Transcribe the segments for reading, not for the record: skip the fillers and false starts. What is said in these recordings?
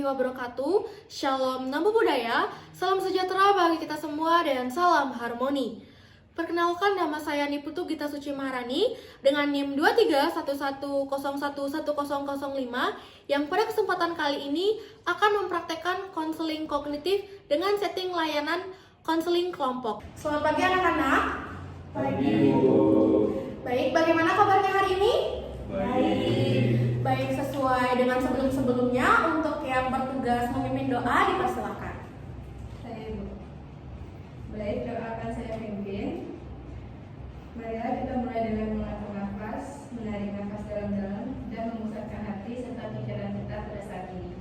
warahmatullahi wabarakatuh. Shalom Namo Buddhaya, salam sejahtera bagi kita semua dan salam harmoni. Perkenalkan, nama saya Niputu Gita Suci Maharani dengan NIM 2311011005 yang pada kesempatan kali ini akan mempraktekkan konseling kognitif dengan setting layanan konseling kelompok. Selamat pagi anak-anak. Pagi, Bu. Baik, bagaimana kabarnya hari ini? Baik, sesuai dengan sebelum-sebelumnya, untuk yang bertugas memimpin doa dipersilakan. Saya Ibu. Baik, doa akan saya pimpin. Marilah kita mulai dengan mengatur nafas, menarik nafas dalam-dalam, dan memusatkan hati serta pikiran kita pada saat ini.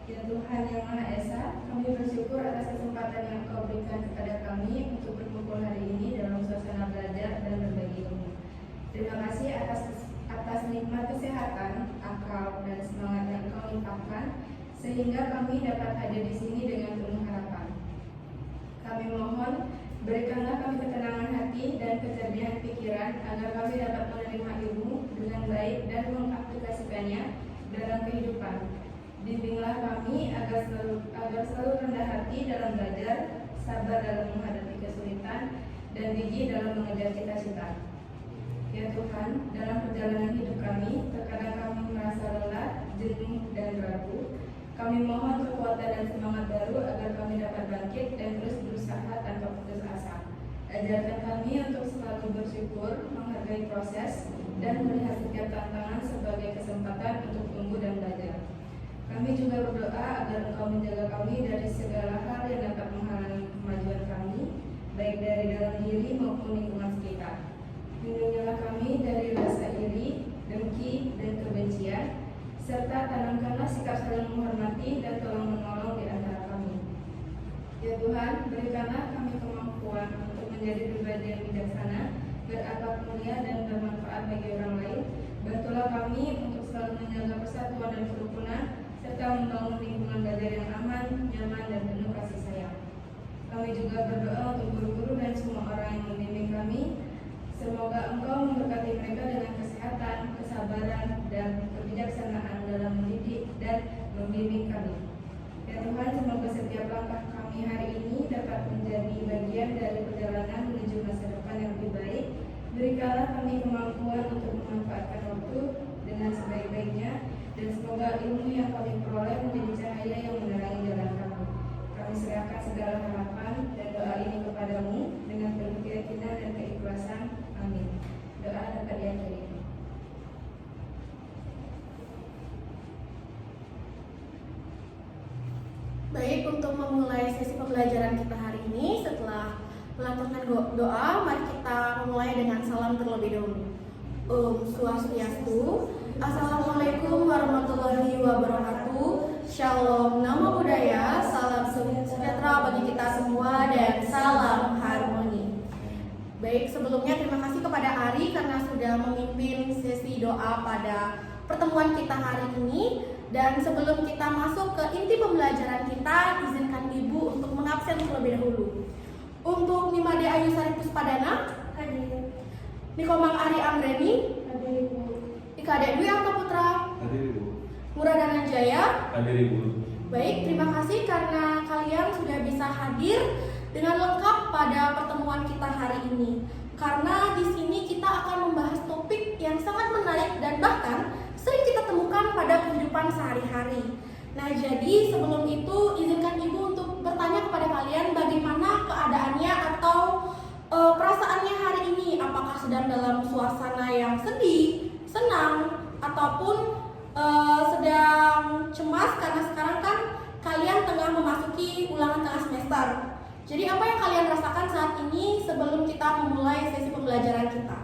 Ya Tuhan yang Maha Esa, kami bersyukur atas kesempatan yang Kau berikan kepada kami untuk berkumpul hari ini dalam suasana belajar dan berbagi ilmu. Terima kasih atas nikmat kesehatan, akal, dan semangat yang Kau limpahkan, sehingga kami dapat hadir di sini dengan penuh harapan. Kami mohon, berikanlah kami ketenangan hati dan kecerdian pikiran, agar kami dapat menerima ilmu dengan baik dan mengaplikasikannya dalam kehidupan. Bimbinglah kami agar selalu rendah hati dalam belajar, sabar dalam menghadapi kesulitan, dan gigih dalam mengejar cita-cita. Ya Tuhan, dalam perjalanan hidup kami, terkadang kami merasa lelah, jenuh, dan ragu. Kami mohon kekuatan dan semangat baru agar kami dapat bangkit dan terus berusaha tanpa putus asa. Ajarkan kami untuk selalu bersyukur, menghargai proses, dan melihat setiap tantangan sebagai kesempatan untuk tumbuh dan belajar. Kami juga berdoa agar Engkau menjaga kami dari segala hal yang dapat menghalangi kemajuan kami, baik dari dalam diri maupun lingkungan sekitar. Lindungilah kami dari rasa iri, dengki, dan kebencian, serta tanamkanlah sikap saling menghormati dan tolong menolong di antara kami. Ya Tuhan, berikanlah kami kemampuan untuk menjadi pribadi yang bijaksana, berakhlak mulia, dan bermanfaat bagi orang lain. Bantulah kami untuk selalu menjaga persatuan dan kerukunan, serta membangun lingkungan belajar yang aman, nyaman, dan penuh kasih sayang. Kami juga berdoa untuk guru-guru dan semua orang yang membimbing kami. Semoga Engkau memberkati mereka dengan kesehatan, kesabaran, dan kebijaksanaan dalam mendidik dan membimbing kami. Ya Tuhan, semoga setiap langkah kami hari ini dapat menjadi bagian dari perjalanan menuju masa depan yang lebih baik. Berikanlah kami kemampuan untuk memanfaatkan waktu dengan sebaik-baiknya, dan semoga ilmu yang kami peroleh menjadi cahaya yang menerangi jalan kami. Kami serahkan segala harapan dan doa ini kepadamu dengan penuh keyakinan dan keikhlasan. Amin. Doa dapat diakhiri. Baik, untuk memulai sesi pembelajaran kita hari ini, setelah melantunkan doa, mari kita memulai dengan salam terlebih dahulu. Om Swastiastu, Assalamualaikum warahmatullahi wabarakatuh. Shalom Namo Buddhaya, salam sejahtera bagi kita semua dan salam harmoni. Baik, sebelumnya terima kasih kepada Ari karena sudah memimpin sesi doa pada pertemuan kita hari ini. Dan sebelum kita masuk ke inti pembelajaran kita, izinkan Ibu untuk mengabsen terlebih dahulu. Untuk Nimade Ayu Sari Puspadana, Hadir. Nikomang Ari Amreni, Hadir Ibu. Ikade Dwi Arta Putra, Hadir Ibu. Muradanan Jaya. Hadir Ibu. Baik, terima kasih karena kalian sudah bisa hadir dengan lengkap pada pertemuan kita hari ini. Karena di sini kita akan membahas topik yang sangat menarik dan bahkan sering kita temukan pada kehidupan sehari-hari. Nah, jadi sebelum itu izinkan Ibu untuk bertanya kepada kalian bagaimana keadaannya atau perasaannya hari ini. Apakah sedang dalam suasana yang sedih, senang, ataupun sedang cemas karena sekarang kan kalian tengah memasuki ulangan tengah semester. Jadi apa yang kalian rasakan saat ini sebelum kita memulai sesi pembelajaran kita?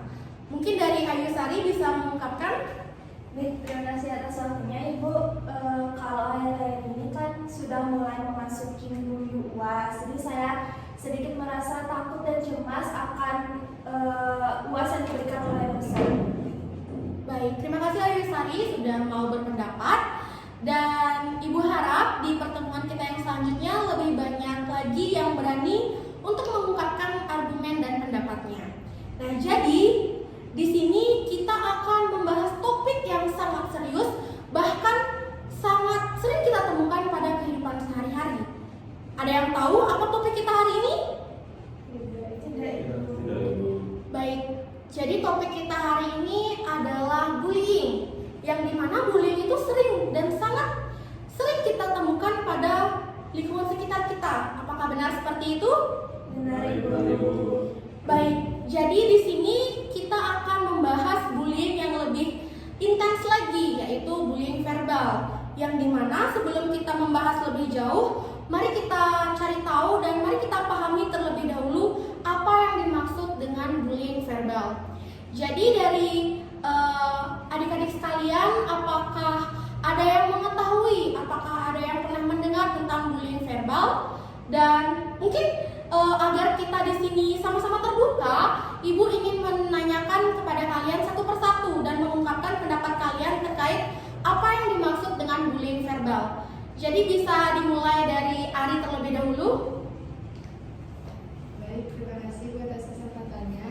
Mungkin dari Ayu Sari bisa mengungkapkan. Baik, terima kasih atas waktunya Ibu. Kalau akhir-akhir ini kan sudah mulai memasuki minggu UAS, jadi saya sedikit merasa takut dan cemas akan UAS yang diberikan oleh dosen. Baik, terima kasih Ayu Sari sudah mau berpendapat. Dan Ibu harap di pertemuan kita yang selanjutnya lebih banyak lagi yang berani untuk mengungkapkan argumen dan pendapatnya. Nah, jadi di sini kita akan membahas topik yang sangat serius, bahkan sangat sering benar seperti itu? Benar, Benar, Ibu. Ibu. Baik, jadi di sini kita akan membahas bullying yang lebih intens lagi, yaitu bullying verbal. Yang dimana sebelum kita membahas lebih jauh, mari kita cari tahu dan mari kita pahami terlebih dahulu apa yang dimaksud dengan bullying verbal. Jadi dari adik-adik sekalian, apakah ada yang mengetahui, apakah ada yang pernah mendengar tentang bullying verbal? Dan mungkin agar kita di sini sama-sama terbuka, Ibu ingin menanyakan kepada kalian satu persatu dan mengungkapkan pendapat kalian terkait apa yang dimaksud dengan bullying verbal. Jadi bisa dimulai dari Ari terlebih dahulu. Baik, terima kasih buat atas kesempatannya.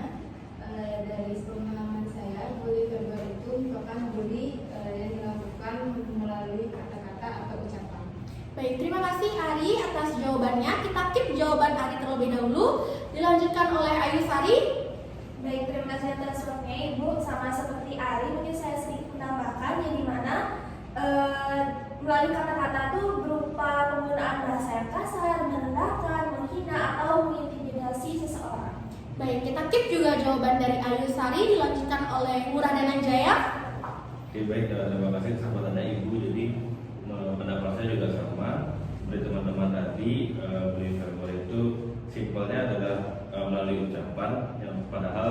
Dari pemahaman saya, bully verbal itu merupakan bully yang dilakukan melalui kata-kata atau ucapan. Baik, terima kasih Ari atas jawabannya. Kita keep jawaban Ari terlebih dahulu. Dilanjutkan oleh Ayu Sari. Baik, terima kasih atas waktunya Ibu. Sama seperti Ari, mungkin saya sedikit menambahkan yang dimana melalui kata-kata itu berupa penggunaan bahasa yang kasar, merendahkan, menghina, atau mengintimidasi seseorang. Baik, kita keep juga jawaban dari Ayu Sari. Dilanjutkan oleh Murah Dananjaya. Oke, baik, terima kasih kesempatannya Ibu. Jadi pendapat saya juga sama seperti teman-teman tadi. Bullying verbal itu simpelnya adalah melalui ucapan, yang padahal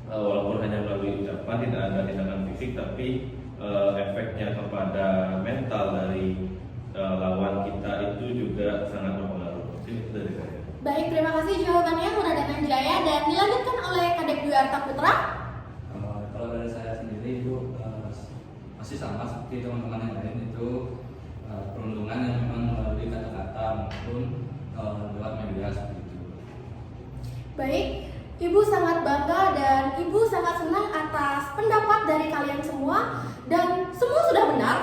walaupun hanya melalui ucapan, tidak ada tindakan fisik, tapi efeknya kepada mental dari lawan kita itu juga sangat berpengaruh. Itu dari saya. Baik, terima kasih jawabannya Murah Dananjaya. Dan dilanjutkan oleh Kadek Dwi Arta Putra. Kalau dari saya sendiri itu masih sama seperti teman-teman yang lain, itu perundungan yang memang melalui kata-kata maupun lewat media seperti itu. Baik, Ibu sangat bangga dan Ibu sangat senang atas pendapat dari kalian semua. Dan semua sudah benar.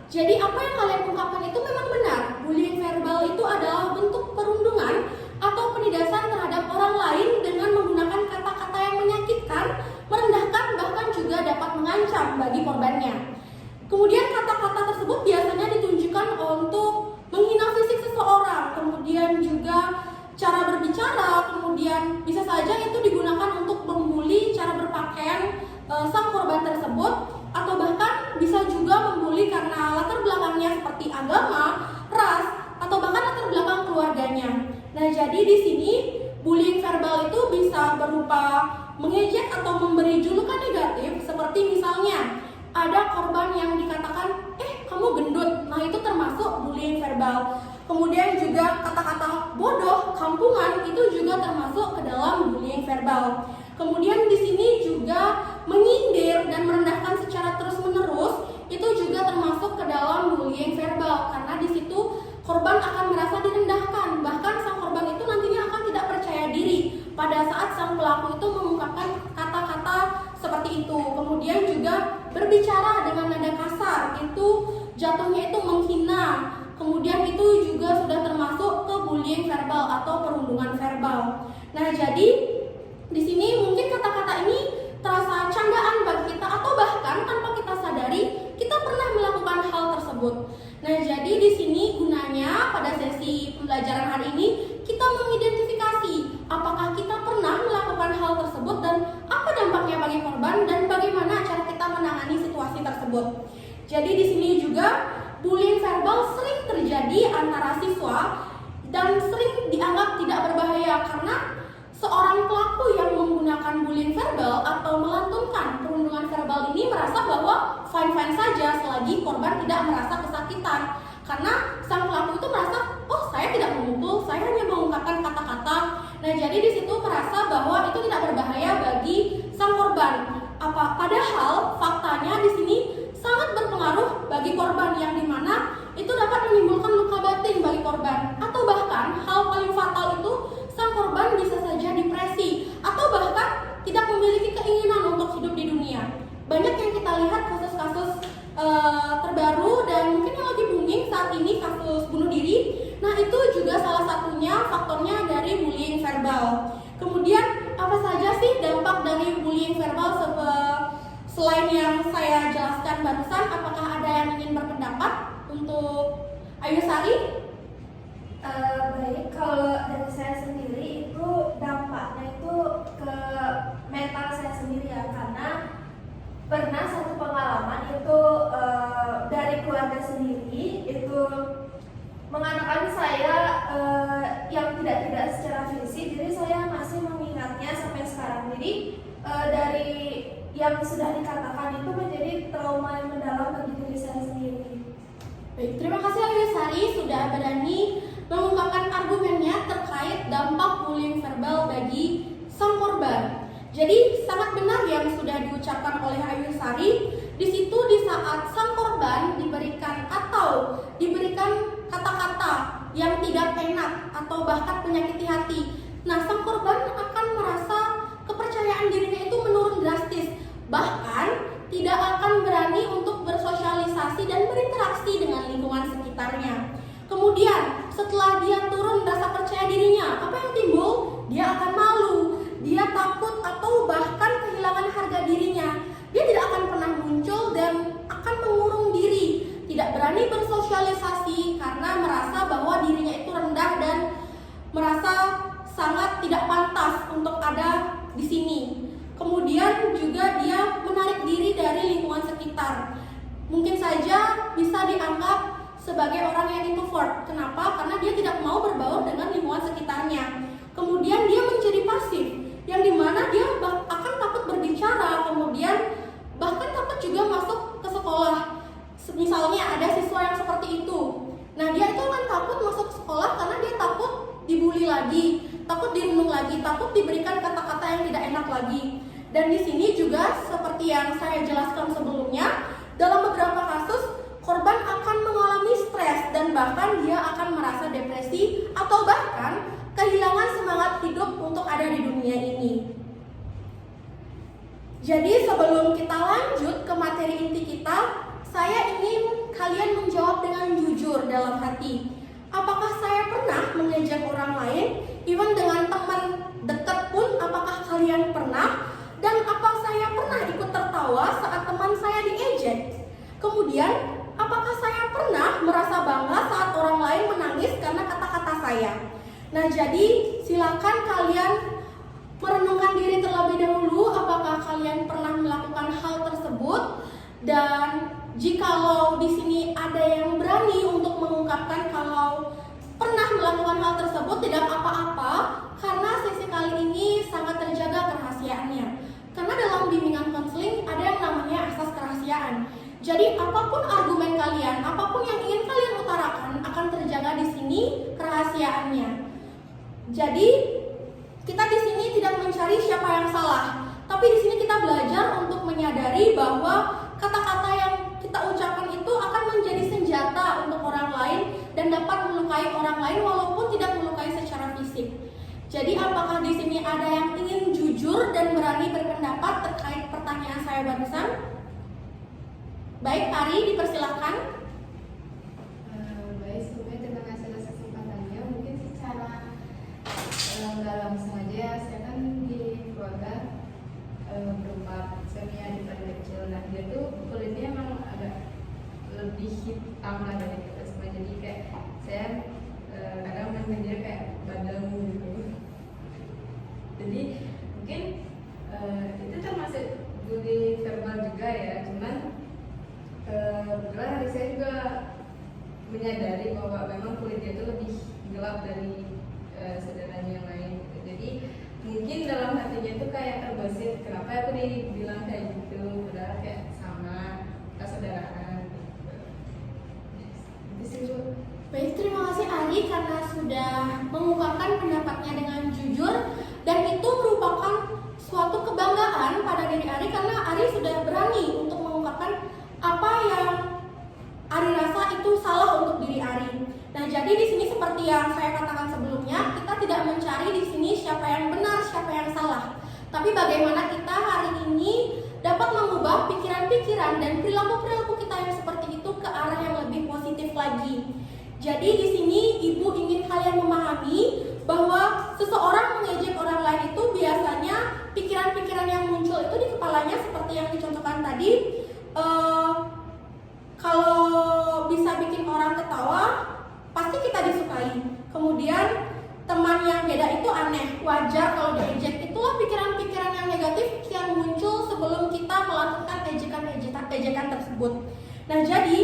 Jadi apa yang kalian ungkapkan itu memang benar. Bullying verbal itu adalah bentuk perundungan atau penindasan terhadap orang lain dengan menggunakan kata-kata yang menyakitkan, merendahkan, bahkan juga dapat mengancam bagi korbannya. Kemudian kata-kata tersebut biasanya ditunjukkan untuk menghina fisik seseorang, kemudian juga cara berbicara, kemudian bisa saja itu digunakan untuk membuli cara berpakaian sang korban tersebut, atau bahkan bisa juga membuli karena latar belakangnya seperti agama, ras, atau bahkan latar belakang keluarganya. Nah, jadi di sini bullying verbal itu bisa berupa mengejek atau memberi julukan negatif, seperti misalnya ada korban yang dikatakan, kamu gendut. Nah, itu termasuk bullying verbal. Kemudian juga kata-kata bodoh, kampungan, itu juga termasuk ke dalam bullying verbal. Kemudian di sini juga menyindir dan merendahkan secara terus-menerus, itu juga termasuk ke dalam bullying verbal, karena di situ korban akan merasa direndahkan. Bahkan sang korban itu nantinya akan tidak percaya diri pada saat sang pelaku itu mengungkapkan kata-kata seperti itu. Kemudian juga berbicara dengan nada kasar, itu jatuhnya itu menghina. Kemudian itu juga sudah termasuk ke bullying verbal atau perundungan verbal. Nah, jadi di sini mungkin kata-kata ini terasa candaan bagi kita, atau bahkan tanpa kita sadari kita pernah melakukan hal tersebut. Nah, jadi di sini gunanya pada sesi pembelajaran hari ini kita mengidentifikasi apakah kita pernah melakukan hal tersebut dan apa dampaknya bagi korban dan bagaimana cara kita menangani situasi tersebut. Jadi di sini juga bullying verbal sering terjadi antara siswa dan sering dianggap tidak berbahaya karena seorang pelaku yang menggunakan bullying verbal atau melantunkan perundungan verbal ini merasa bahwa fine-fine saja selagi korban tidak merasa kesakitan. Karena sang pelaku itu merasa, saya tidak memukul, saya hanya mengungkapkan kata-kata. Nah, jadi di situ merasa bahwa itu tidak berbahaya bagi sang korban. Padahal faktanya di sini sangat berpengaruh bagi korban, yang dimana itu dapat menimbulkan luka batin bagi korban, atau bahkan hal paling fatal itu sang korban bisa saja depresi atau bahkan tidak memiliki keinginan untuk hidup di dunia. Banyak yang kita lihat kasus-kasus terbaru dan mungkin yang lagi booming saat ini, kasus bunuh diri. Nah, itu juga salah satunya faktornya dari bullying verbal. Kemudian apa saja sih dampak dari bullying verbal selain yang saya jelaskan barusan? Apakah ada yang ingin berpendapat untuk Ayu Sari? Baik, kalau dari saya sendiri itu dampaknya itu ke mental saya sendiri ya, karena pernah satu pengalaman itu dari keluarga sendiri itu mengatakan saya yang tidak secara fisik, jadi saya masih mengingatnya sampai sekarang. Jadi dari yang sudah dikatakan itu menjadi trauma yang mendalam bagi diri saya sendiri. Baik, terima kasih Ayusari sudah berani mengungkapkan argumennya terkait dampak bullying verbal bagi sang korban. Jadi sangat benar yang sudah diucapkan oleh Ayusari. Di situ di saat sang korban diberikan kata-kata yang tidak enak atau bahkan menyakiti hati, nah sang korban akan merasa kepercayaan dirinya itu menurun drastis, bahkan tidak akan berani untuk bersosialisasi dan berinteraksi dengan lingkungan sekitarnya. Kemudian setelah dia turun rasa percaya dirinya, apa yang timbul? Dia akan malu, dia takut atau bahkan kehilangan harga dirinya. Dia tidak akan pernah muncul dan akan mengurung diri, tidak berani bersosialisasi karena merasa bahwa dirinya itu rendah dan merasa sangat tidak pantas untuk ada di sini. Kemudian juga dia menarik diri dari lingkungan sekitar. Mungkin saja bisa dianggap sebagai orang yang introvert. Kenapa? Karena dia tidak mau berbaur dengan lingkungan sekitarnya. Kemudian dia menjadi pasif, yang dimana dia akan takut berbicara, kemudian bahkan takut juga masuk ke sekolah. Misalnya ada siswa yang seperti itu. Nah, dia itu akan takut masuk sekolah karena dia takut dibully lagi, takut direnung lagi, takut diberikan kata-kata yang tidak enak lagi. Dan di sini juga seperti yang saya jelaskan sebelumnya, dalam beberapa kasus korban akan mengalami stres dan bahkan dia akan merasa depresi atau bahkan kehilangan semangat hidup untuk ada di dunia ini. Jadi sebelum kita lanjut ke materi inti kita, saya ingin kalian menjawab dengan jujur dalam hati. Apakah saya pernah mengejek orang lain, even dengan teman dekat pun apakah kalian pernah? Dan apa saya pernah ikut tertawa saat teman saya diejek? Kemudian, apakah saya pernah merasa bangga saat orang lain menangis karena kata-kata saya? Nah, jadi silakan kalian merenungkan diri terlebih dahulu apakah kalian pernah melakukan hal tersebut, dan jikalau di sini ada yang berani untuk mengungkapkan kalau pernah melakukan hal tersebut, tidak apa-apa karena sesi kali ini sangat terjaga kerahasiaannya. Karena dalam bimbingan konseling ada yang namanya asas kerahasiaan. Jadi apapun argumen kalian, apapun yang ingin kalian utarakan akan terjaga di sini kerahasiaannya. Jadi kita di sini tidak mencari siapa yang salah, tapi di sini kita belajar untuk menyadari bahwa kata-kata yang kita ucapkan itu akan menjadi senjata untuk orang lain dan dapat melukai orang lain walaupun tidak melukai secara fisik. Jadi apakah di sini ada yang ingin jujur dan berani berpendapat terkait pertanyaan saya barusan? Baik, Ari, dipersilakan. Baik, sebelumnya terima kasih atas kesempatannya. Mungkin secara nggak langsung aja, saya kan di keluarga berempat, saya punya adik paling kecil. Nah, dia tuh kulitnya emang agak lebih hitam lah dari kita semua. Jadi kayak saya kadang manggil dia kayak badang gitu. Jadi mungkin itu termasuk bully verbal juga ya. Cuman kebetulan hari saya juga menyadari bahwa memang kulit dia itu lebih gelap dari saudaranya yang lain gitu. Jadi mungkin dalam hatinya tuh kayak terbesit, kenapa aku dibilang kayak gitu, padahal kayak sama persaudaraan gitu. Itu sih Bu. Baik, terima kasih Ari karena sudah mengungkapkan pendapatnya dengan jujur, dan itu merupakan suatu kebanggaan pada diri Ari karena Ari sudah berani untuk mengungkapkan apa yang Ari rasa itu salah untuk diri Ari. Nah, jadi di sini seperti yang saya katakan sebelumnya, kita tidak mencari di sini siapa yang benar, siapa yang salah. Tapi bagaimana kita hari ini dapat mengubah pikiran-pikiran dan perilaku-perilaku kita yang seperti itu ke arah yang lebih positif lagi. Jadi di sini Ibu ingin kalian memahami bahwa seseorang mengejek orang lain itu biasanya pikiran-pikiran yang muncul itu di kepalanya seperti yang dicontohkan tadi. Kalau bisa bikin orang ketawa, pasti kita disukai. aneh, wajar kalau diejek. Itulah pikiran-pikiran yang negatif yang muncul sebelum kita melakukan ejekan tersebut. Nah, jadi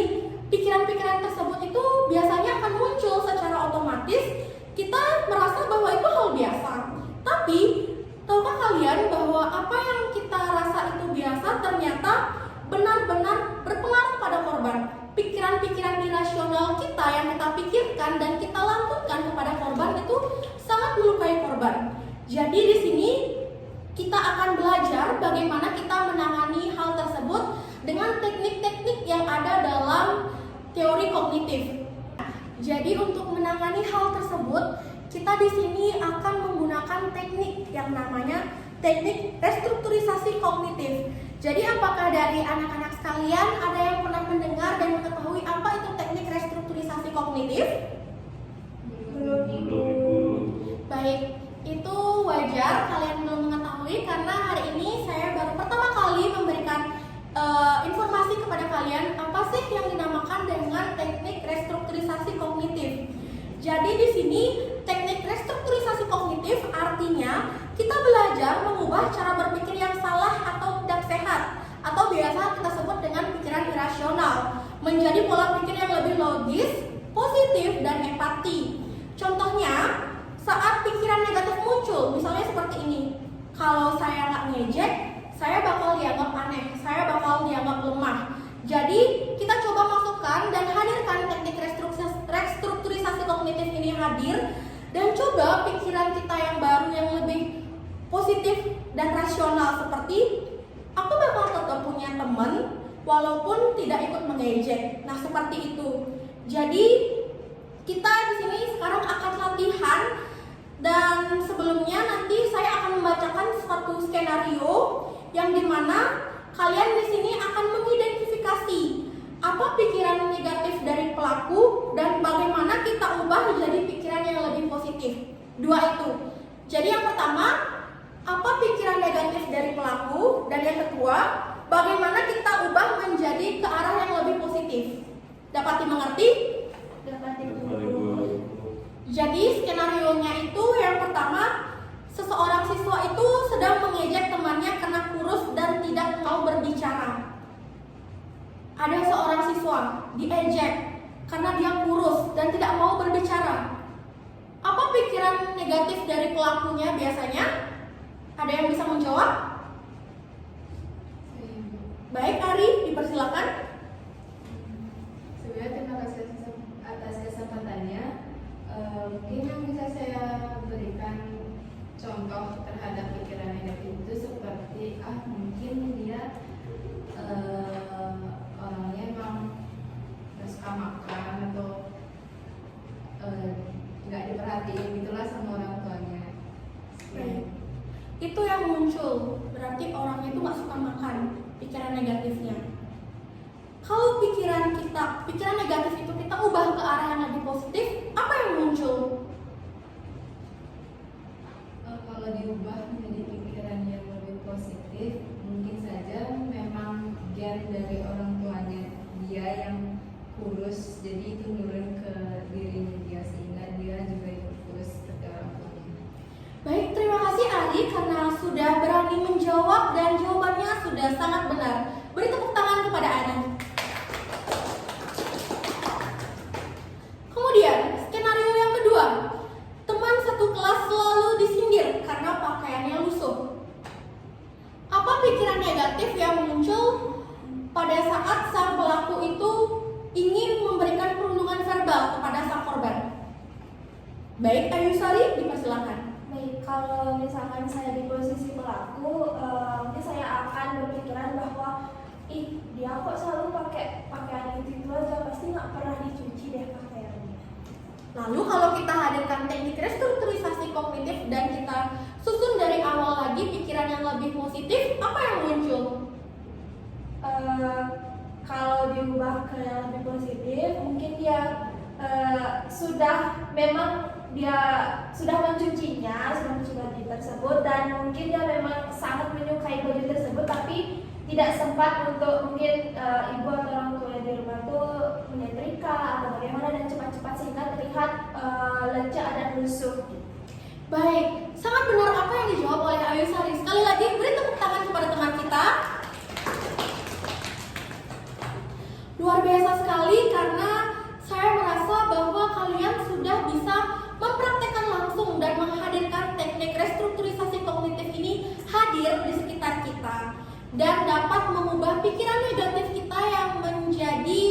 pikiran-pikiran tersebut itu biasanya akan muncul secara otomatis. Kita merasa bahwa itu hal biasa. Tapi, tahukah kalian bahwa apa yang kita rasa itu biasa ternyata benar-benar berpengaruh pada korban? Pikiran-pikiran irasional kita yang kita pikirkan dan kita lantunkan kepada korban itu sangat melukai korban. Jadi di sini kita akan belajar bagaimana kita menangani hal tersebut dengan teknik-teknik yang ada dalam teori kognitif. Jadi untuk menangani hal tersebut, kita di sini akan menggunakan teknik yang namanya teknik restrukturisasi kognitif. Jadi apakah dari anak-anak sekalian ada yang pernah mendengar dan mengetahui apa itu teknik restrukturisasi kognitif? Belum. Baik, itu wajar kalian belum mengetahui karena hari ini saya baru pertama kali memberikan informasi kepada kalian apa sih yang dinamakan dengan teknik restrukturisasi kognitif. Jadi di sini teknik restrukturisasi kognitif artinya kita belajar mengubah cara berpikir yang salah atau tidak sehat atau biasa kita sebut dengan pikiran irasional menjadi pola pikir yang lebih logis, positif, dan empati. Contohnya, saat pikiran negatif muncul, misalnya seperti ini. Kalau saya nggak ngejek, saya bakal dianggap aneh, saya bakal dianggap lemah. Jadi, kita coba masukkan dan hadirkan teknik restrukturisasi kognitif ini hadir dan coba pikiran kita yang baru yang lebih positif dan rasional seperti aku bakal tetap punya teman walaupun tidak ikut mengejek. Nah, seperti itu. Jadi, kita di sini sekarang akan latihan dan sebelumnya nanti saya akan membacakan suatu skenario yang dimana kalian di sini akan mengidentifikasi apa pikiran negatif dari pelaku dan bagaimana kita ubah menjadi pikiran yang lebih positif. Dua itu. Jadi yang pertama, apa pikiran negatif dari pelaku, dan yang kedua, bagaimana kita ubah menjadi ke arah yang lebih positif. Dapat dimengerti? Dapat Jadi skenario-nya itu yang pertama, seseorang siswa itu sedang mengejek temannya karena kurus dan tidak mau berbicara. Ada seorang siswa diejek karena dia kurus dan tidak mau berbicara. Apa pikiran negatif dari pelakunya biasanya? Ada yang bisa menjawab? Baik, Ari, dipersilakan. Sebenarnya terima kasih atas kesempatannya. Mungkin yang bisa saya berikan contoh terhadap pikiran negatif itu seperti mungkin dia orangnya emang nggak suka makan atau nggak diperhatiin gitulah sama orang tuanya. Itu yang muncul, berarti orangnya itu nggak suka makan, pikiran negatifnya. Kalau pikiran negatif itu kita ubah ke arah yang lebih positif, apa yang muncul? Kalau diubah menjadi pikiran yang lebih positif, mungkin saja memang gen dari orang tuanya dia yang kurus, jadi itu nurun ke dirinya dia sehingga dia juga ikut kurus seperti orang tuanya. Baik, terima kasih Ari karena sudah berani menjawab dan jawabannya sudah sangat benar. Beri tepuk tangan kepada Ari. Kemudian, skenario yang kedua. Teman satu kelas selalu disindir karena pakaiannya lusuh. Apa pikiran negatif yang muncul pada saat sang pelaku itu ingin memberikan perlindungan verbal kepada sang korban? Baik, Ayusari, dipersilakan. Baik, kalau misalkan saya di posisi pelaku, mungkin saya akan berpikiran bahwa dia kok selalu pakai pakaian itu aja, pasti nggak pernah dicuci deh pakaiannya. Lalu kalau kita hadirkan teknik restrukturisasi kognitif dan kita susun dari awal lagi pikiran yang lebih positif, apa yang muncul? Kalau diubah ke yang lebih positif, mungkin dia sudah mencucinya, sudah mencuci baju tersebut, dan mungkin dia memang sangat menyukai baju tersebut, tapi tidak sempat untuk mungkin ibu atau orang tua di rumah tuh menyetrika atau bagaimana dan cepat-cepat sehingga terlihat lecak dan lusuh. Baik, dijawab oleh Ayu Sari. Sekali lagi beri tepuk tangan kepada teman kita. Luar biasa sekali karena saya merasa bahwa kalian sudah bisa mempraktekkan langsung dan menghadirkan teknik restrukturisasi kognitif ini hadir di sekitar kita dan dapat mengubah pikiran negatif kita yang menjadi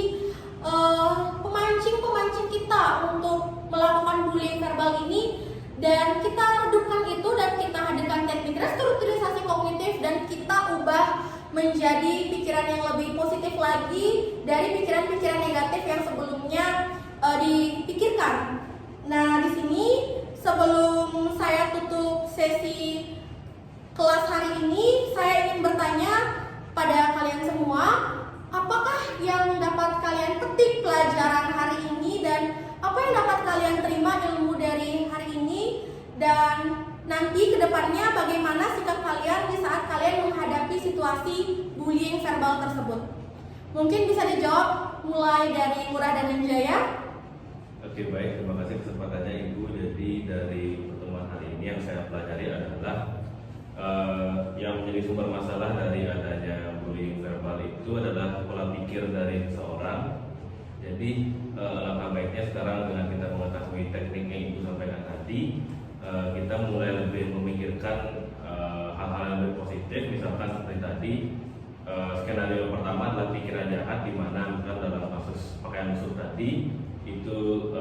pemancing kita untuk melakukan bullying verbal ini, dan kita redupkan itu dan kita hadirkan teknik restrukturisasi kognitif dan kita ubah menjadi pikiran yang lebih positif lagi dari pikiran-pikiran negatif yang sebelumnya dipikirkan. Nah, di sini sebelum saya tutup sesi kelas hari ini, saya ingin bertanya pada kalian semua, apakah yang dapat kalian petik pelajaran hari ini dan apa yang dapat kalian terima ilmu dari hari ini, dan nanti kedepannya bagaimana sikap kalian di saat kalian menghadapi situasi bullying verbal tersebut? Mungkin bisa dijawab mulai dari Murah dan Anjaya. Oke, baik, terima kasih kesempatannya Ibu. Jadi dari pertemuan hari ini yang saya pelajari adalah yang menjadi sumber masalah dari adanya bullying verbal itu adalah pola pikir dari seseorang. Jadi alangkah baiknya sekarang dengan kita mengetahui teknik yang Ibu sampaikan tadi, kita mulai lebih memikirkan hal-hal yang lebih positif. Misalkan seperti tadi, skenario pertama adalah pikiran jahat, di mana misalkan dalam kasus pakaian busuk tadi itu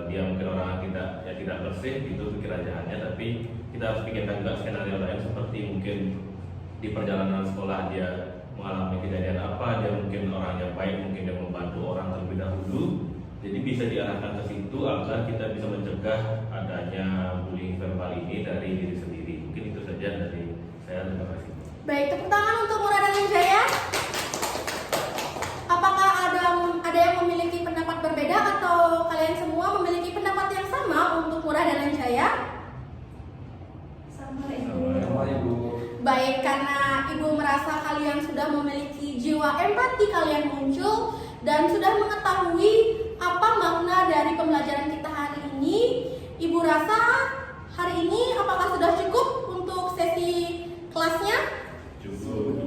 dia mungkin orang yang tidak bersih, itu pikiran jahatnya, tapi kita harus pikirkan juga skenario lain seperti mungkin di perjalanan sekolah dia mengalami kejadian apa, dia mungkin orang yang baik, mungkin dia membantu orang terlebih dahulu. Jadi bisa diarahkan ke situ agar kita bisa mencegah adanya bullying verbal ini dari diri sendiri. Mungkin itu saja dari saya. Terima kasih. Baik, tepuk tangan untuk Murah dan Anjaya. Apakah ada yang memiliki pendapat berbeda atau kalian semua memiliki pendapat yang sama untuk Murah dan Anjaya? Sama Ibu. Baik, karena Ibu merasa kalian sudah memiliki jiwa empati kalian muncul dan sudah mengetahui apa makna dari pembelajaran kita hari ini, Ibu rasa hari ini apakah sudah cukup untuk sesi kelasnya? Cukup.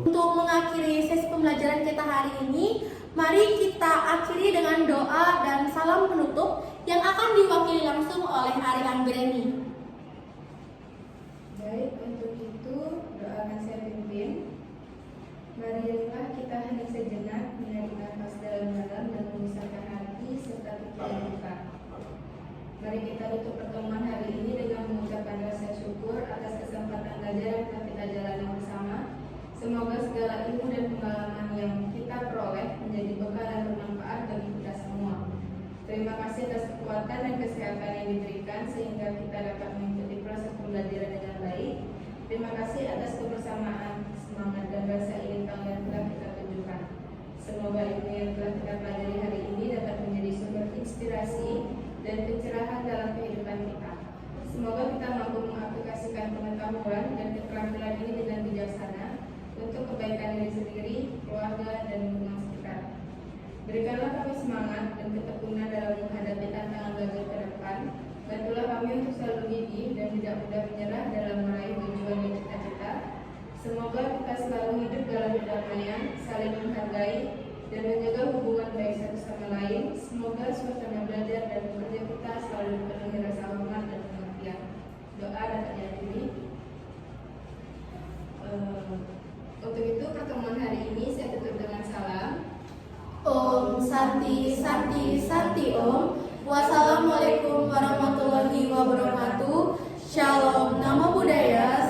Untuk mengakhiri sesi pembelajaran kita hari ini, mari kita akhiri dengan doa dan salam penutup yang akan diwakili langsung oleh Ari Anggreni. Baik, untuk itu doa akan saya pimpin. Marilah kita hening sejenak, menarik nafas dalam-dalam dan memisahkan hati serta pikiran kita. Mari kita tutup pertemuan hari ini dengan mengucapkan rasa syukur atas kesempatan belajar yang telah kita jalani bersama. Semoga segala ilmu dan pengalaman yang kita peroleh menjadi bekal dan bermanfaat bagi kita semua. Terima kasih atas kekuatan dan kesehatan yang diberikan sehingga kita dapat mengikuti proses pembelajaran dengan baik. Terima kasih atas kebersamaan, semangat dan rasa ingin tahu yang telah kita tunjukkan. Semoga ilmu yang telah kita pelajari hari ini dapat menjadi sumber inspirasi dan pencerahan dalam kehidupan kita. Semoga kita mampu mengaplikasikan pengetahuan dan keterampilan ini dengan bijaksana untuk kebaikan diri sendiri, keluarga, dan lingkungan sekitar. Berikanlah kami semangat dan ketekunan dalam menghadapi tantangan belajar ke depan. Bantulah kami untuk selalu gigih dan tidak mudah menyerah dalam meraih tujuan dan cita-cita. Semoga kita selalu hidup dalam kedamaian, saling menghargai, dan menjaga hubungan baik satu sama lain. Semoga suasana belajar dan bekerja kita selalu dipenuhi rasa hormat dan pengertian. Doa dapat diakhiri. Untuk itu pertemuan hari ini saya tutup dengan salam. Om Santi Santi Santi Om. Wassalamualaikum warahmatullahi wabarakatuh. Shalom, Namo Buddhaya.